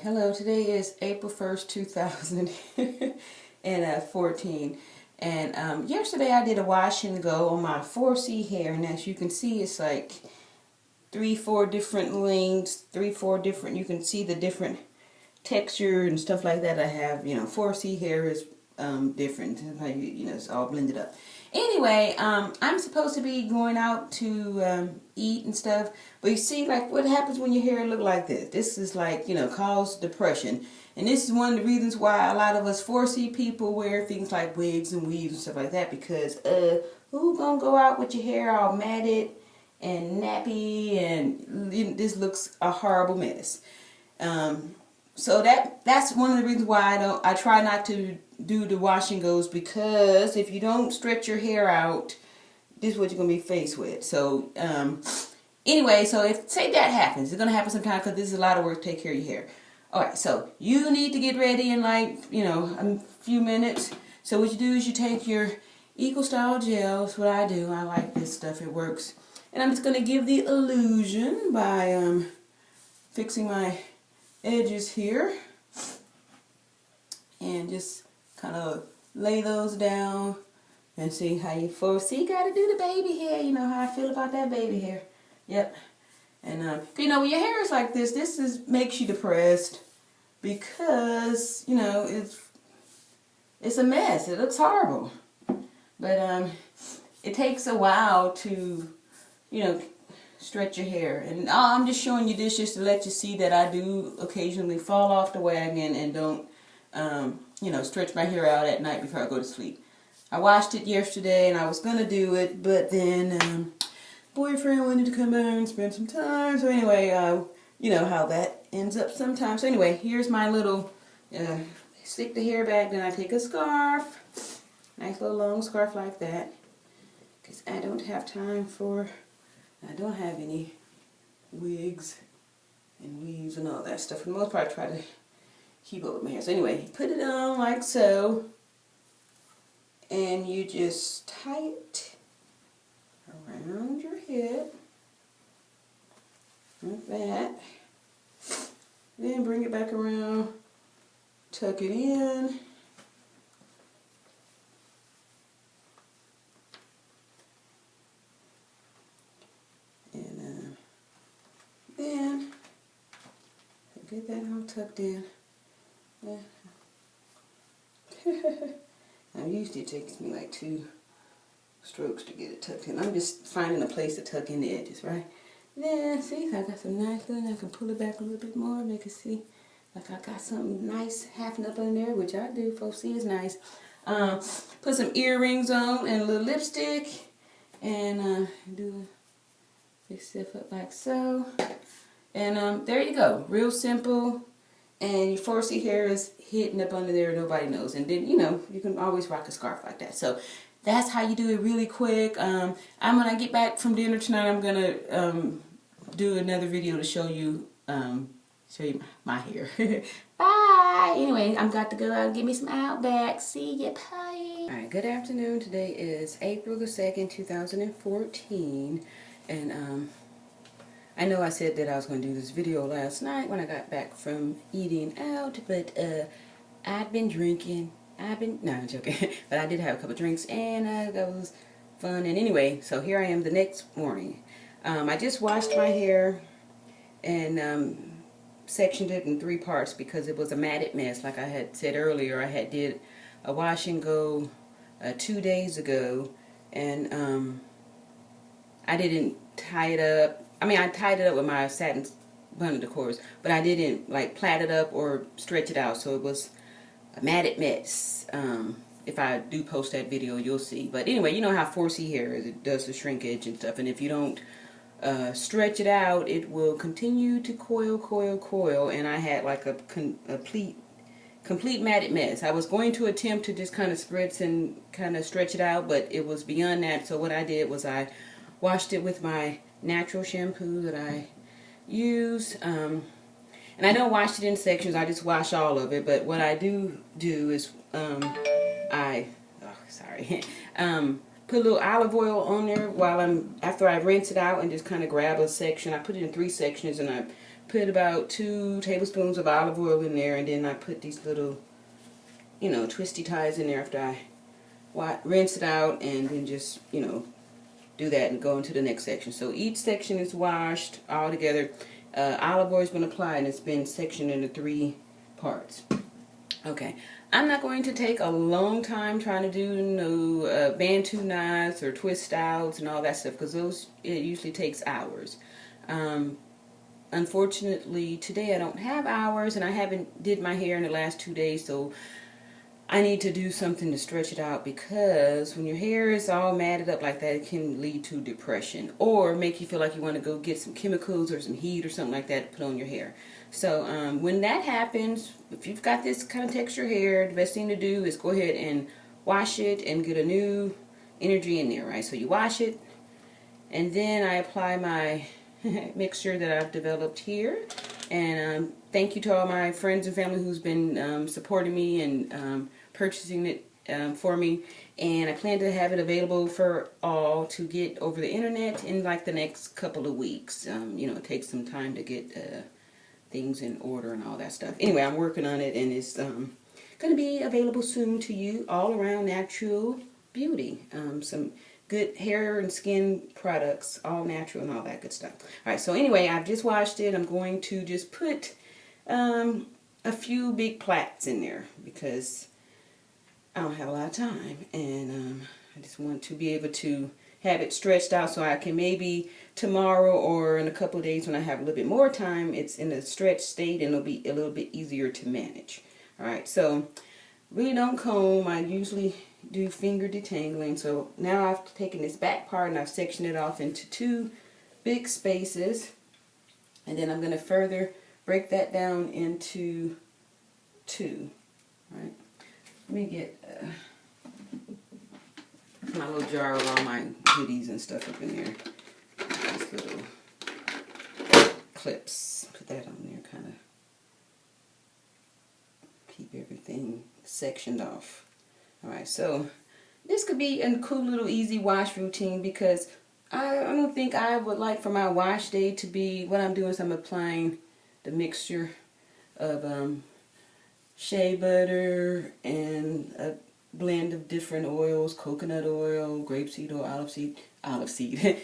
Hello, today is April 1st, 2014. And yesterday I did a wash and go on my 4C hair, and as you can see, it's like 3-4 different lengths, 3-4 different, you can see the different texture and stuff like that I have. 4C hair is different. It's all blended up. Anyway, I'm supposed to be going out to eat and stuff, but you see, like, what happens when your hair look like this? This is like, cause depression. And this is one of the reasons why a lot of us 4C people wear things like wigs and weaves and stuff like that, because who gonna go out with your hair all matted and nappy, and this looks a horrible mess. So that's one of the reasons why I try not to do the wash and goes, because if you don't stretch your hair out, this is what you're gonna be faced with. So anyway, so if say that happens, it's gonna happen sometime, because this is a lot of work to take care of your hair. Alright, so you need to get ready in like a few minutes. So what you do is you take your Eco Style gel. That's what I do. I like this stuff, it works. And I'm just gonna give the illusion by fixing my edges here, and just kind of lay those down and see how you 4C gotta do the baby hair. You know how I feel about that baby hair. Yep. And when your hair is like this makes you depressed, because it's a mess. It looks horrible. But it takes a while to stretch your hair. And I'm just showing you this just to let you see that I do occasionally fall off the wagon and don't stretch my hair out at night before I go to sleep. I washed it yesterday and I was gonna do it, but then boyfriend wanted to come by and spend some time. So anyway, you know how that ends up sometimes. So anyway, here's my little stick the hair back. Then I take a scarf, nice little long scarf like that, because I don't have time for. I don't have any wigs and weaves and all that stuff. For the most part, I try to keep up with my hair. So anyway, put it on like so, and you just tie it around your head like that. Then bring it back around, tuck it in. Then get that all tucked in. Yeah. Usually it takes me like 2 strokes to get it tucked in. I'm just finding a place to tuck in the edges, right? Then see, I got some nice little. I can pull it back a little bit more, make it see like I got something nice happening up in there, which I do. Folks, see, it's nice. Put some earrings on and a little lipstick, and do fix stuff up like so. And there you go. Real simple. And your 4C hair is hidden up under there, nobody knows. And then, you can always rock a scarf like that. So that's how you do it really quick. When I get back from dinner tonight, I'm going to do another video to show you my hair. Bye! Anyway, I'm got to go out and get me some Outback. See ya, bye! Alright, good afternoon. Today is April the 2nd, 2014. And I know I said that I was going to do this video last night when I got back from eating out, but I've been drinking. No, I'm joking. But I did have a couple drinks, and that was fun. And anyway, so here I am the next morning. I just washed my hair and sectioned it in 3 parts because it was a matted mess. Like I had said earlier, I had did a wash and go 2 days ago, and I didn't tie it up. I mean, I tied it up with my satin bundle, of course, but I didn't like plait it up or stretch it out, so it was a matted mess. If I do post that video, you'll see. But anyway, you know how 4C hair is. It does the shrinkage and stuff, and if you don't stretch it out, it will continue to coil, and I had like a complete matted mess. I was going to attempt to just kind of spritz and kind of stretch it out, but it was beyond that. So what I did was I washed it with my natural shampoo that I use, and I don't wash it in sections. I just wash all of it. But what I do is put a little olive oil on there after I rinse it out, and just kind of grab a section. I put it in 3 sections, and I put about 2 tablespoons of olive oil in there, and then I put these little, you know, twisty ties in there after I rinse it out, and then just, you know, do that and go into the next section. So each section is washed all together. Olive oil has been applied, and it's been sectioned into 3 parts. Okay, I'm not going to take a long time trying to do no bantu knots or twist outs and all that stuff, because those, it usually takes hours. Unfortunately, today I don't have hours, and I haven't did my hair in the last 2 days, so I need to do something to stretch it out, because when your hair is all matted up like that, it can lead to depression or make you feel like you want to go get some chemicals or some heat or something like that to put on your hair. So when that happens, if you've got this kind of texture hair, the best thing to do is go ahead and wash it and get a new energy in there, right? So you wash it, and then I apply my mixture that I've developed here. And thank you to all my friends and family who's been supporting me and purchasing it for me. And I plan to have it available for all to get over the internet in like the next couple of weeks. You know, it takes some time to get things in order and all that stuff. Anyway, I'm working on it, and it's going to be available soon to you. All around natural beauty. Some good hair and skin products, all natural and all that good stuff. Alright, so anyway, I've just washed it. I'm going to just put a few big plaits in there, because I don't have a lot of time, and I just want to be able to have it stretched out, so I can maybe tomorrow or in a couple of days when I have a little bit more time, it's in a stretched state and it'll be a little bit easier to manage. Alright, so really don't comb. I usually do finger detangling. So now I've taken this back part and I've sectioned it off into 2 big spaces, and then I'm going to further break that down into 2. Right? Let me get my little jar with all my goodies and stuff up in there. These little clips. Put that on there, kind of keep everything sectioned off. Alright, so this could be a cool little easy wash routine, because I don't think I would like for my wash day to be, what I'm doing is I'm applying the mixture of shea butter and a blend of different oils, coconut oil, grapeseed oil, olive seed,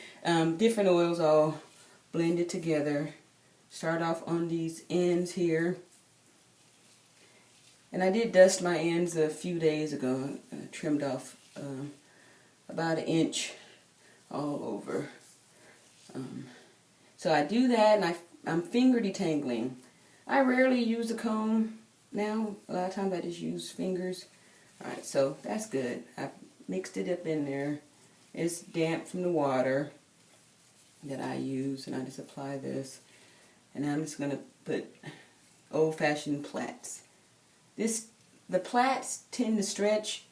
different oils all blended together. Start off on these ends here. And I did dust my ends a few days ago. I trimmed off about 1 inch all over. So I do that, and I'm finger detangling. I rarely use a comb now. A lot of times I just use fingers. Alright, so that's good. I've mixed it up in there. It's damp from the water that I use, and I just apply this. And now I'm just going to put old-fashioned plaits. The plaits tend to stretch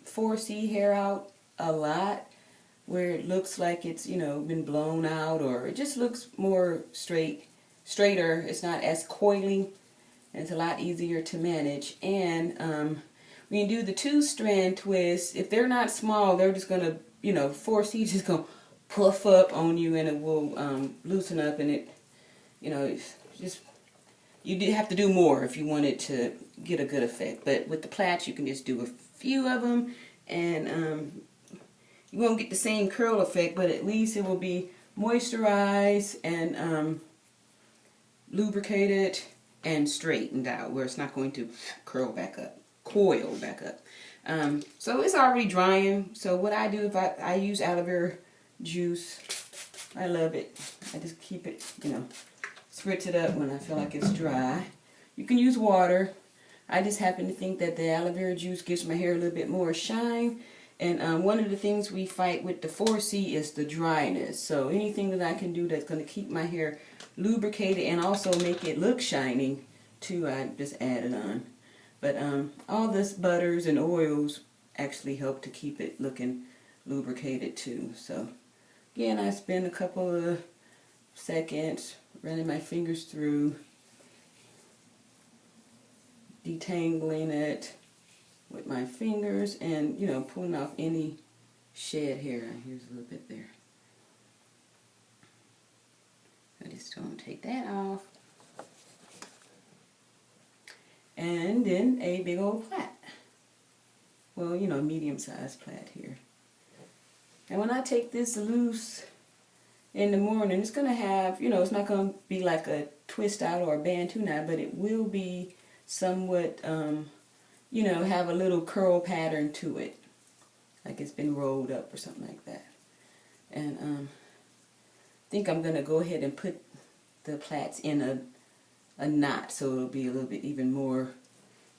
4C hair out a lot, where it looks like it's, you know, been blown out, or it just looks more straighter. It's not as coily, and it's a lot easier to manage. And when you do the 2-strand twist, if they're not small, they're just going to, you know, 4C just going to puff up on you, and it will loosen up, and it, you know, just, you do have to do more if you want it to get a good effect. But with the plaits, you can just do a few of them, and you won't get the same curl effect, but at least it will be moisturized and lubricated and straightened out, where it's not going to coil back up. So it's already drying. So what I do, if I use aloe vera juice, I love it. I just keep it, you know, spritz it up when I feel like it's dry. You can use water. I just happen to think that the aloe vera juice gives my hair a little bit more shine. And one of the things we fight with the 4C is the dryness. So anything that I can do that's going to keep my hair lubricated and also make it look shiny too, I just add it on. But all this butters and oils actually help to keep it looking lubricated too. So again, I spend a couple of seconds running my fingers through, detangling it with my fingers, and, you know, pulling off any shed hair. Here's a little bit there. I just don't take that off. and then a big old plait. Well, you know, medium-sized plait here. And when I take this loose in the morning, it's going to have, you know, it's not going to be like a twist out or a bantu knot, but it will be somewhat, you know, have a little curl pattern to it. Like it's been rolled up or something like that. And I think I'm going to go ahead and put the plaits in a knot so it'll be a little bit even more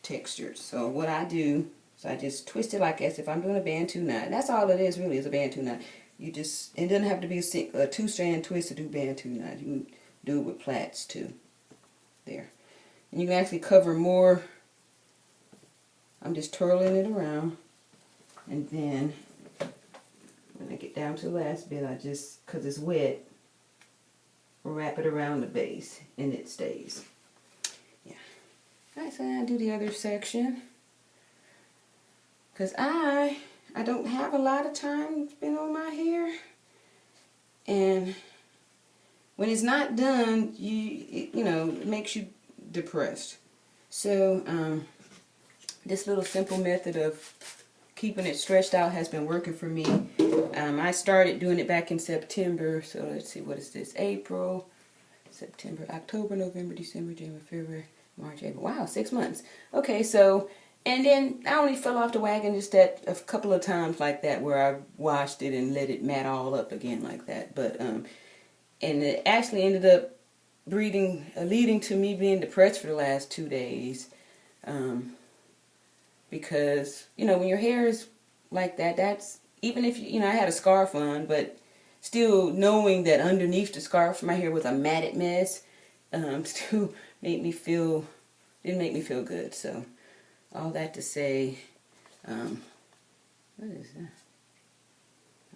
textured. So what I do is I just twist it like as if I'm doing a bantu knot. That's all it is really, is a bantu knot. You just, it doesn't have to be a two-strand twist to do bantu knot. You can do it with plaits too. There. And you can actually cover more. I'm just twirling it around. And then when I get down to the last bit, I just, because it's wet, wrap it around the base and it stays. Yeah. Alright, so now I do the other section. Because I don't have a lot of time spent on my hair. And when it's not done, you know, it makes you depressed. So this little simple method of keeping it stretched out has been working for me. I started doing it back in September. So let's see, what is this? April, September, October, November, December, January, February, March, April. Wow, 6 months. Okay, so, and then I only fell off the wagon just that a couple of times like that where I washed it and let it mat all up again like that. But, and it actually ended up leading to me being depressed for the last 2 days. Because, you know, when your hair is like that, that's, even if, you know, I had a scarf on, but still knowing that underneath the scarf my hair was a matted mess, still didn't make me feel good. So, all that to say, what is that?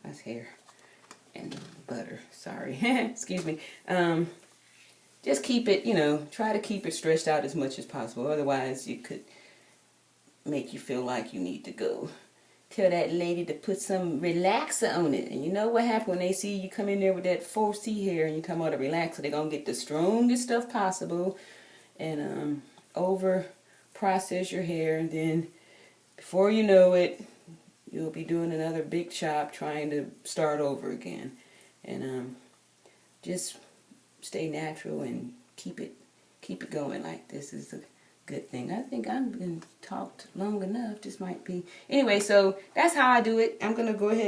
That's hair and butter, sorry, excuse me. Just keep it, you know, try to keep it stretched out as much as possible, otherwise you could make you feel like you need to go tell that lady to put some relaxer on it. And you know what happens when they see you come in there with that 4C hair and you come out a relaxer, they're going to get the strongest stuff possible and over process your hair, and then before you know it, you'll be doing another big chop trying to start over again. And just stay natural and keep it going. Like, this is a good thing. I think I've been talked long enough. This might be, anyway, so that's how I do it. I'm gonna go ahead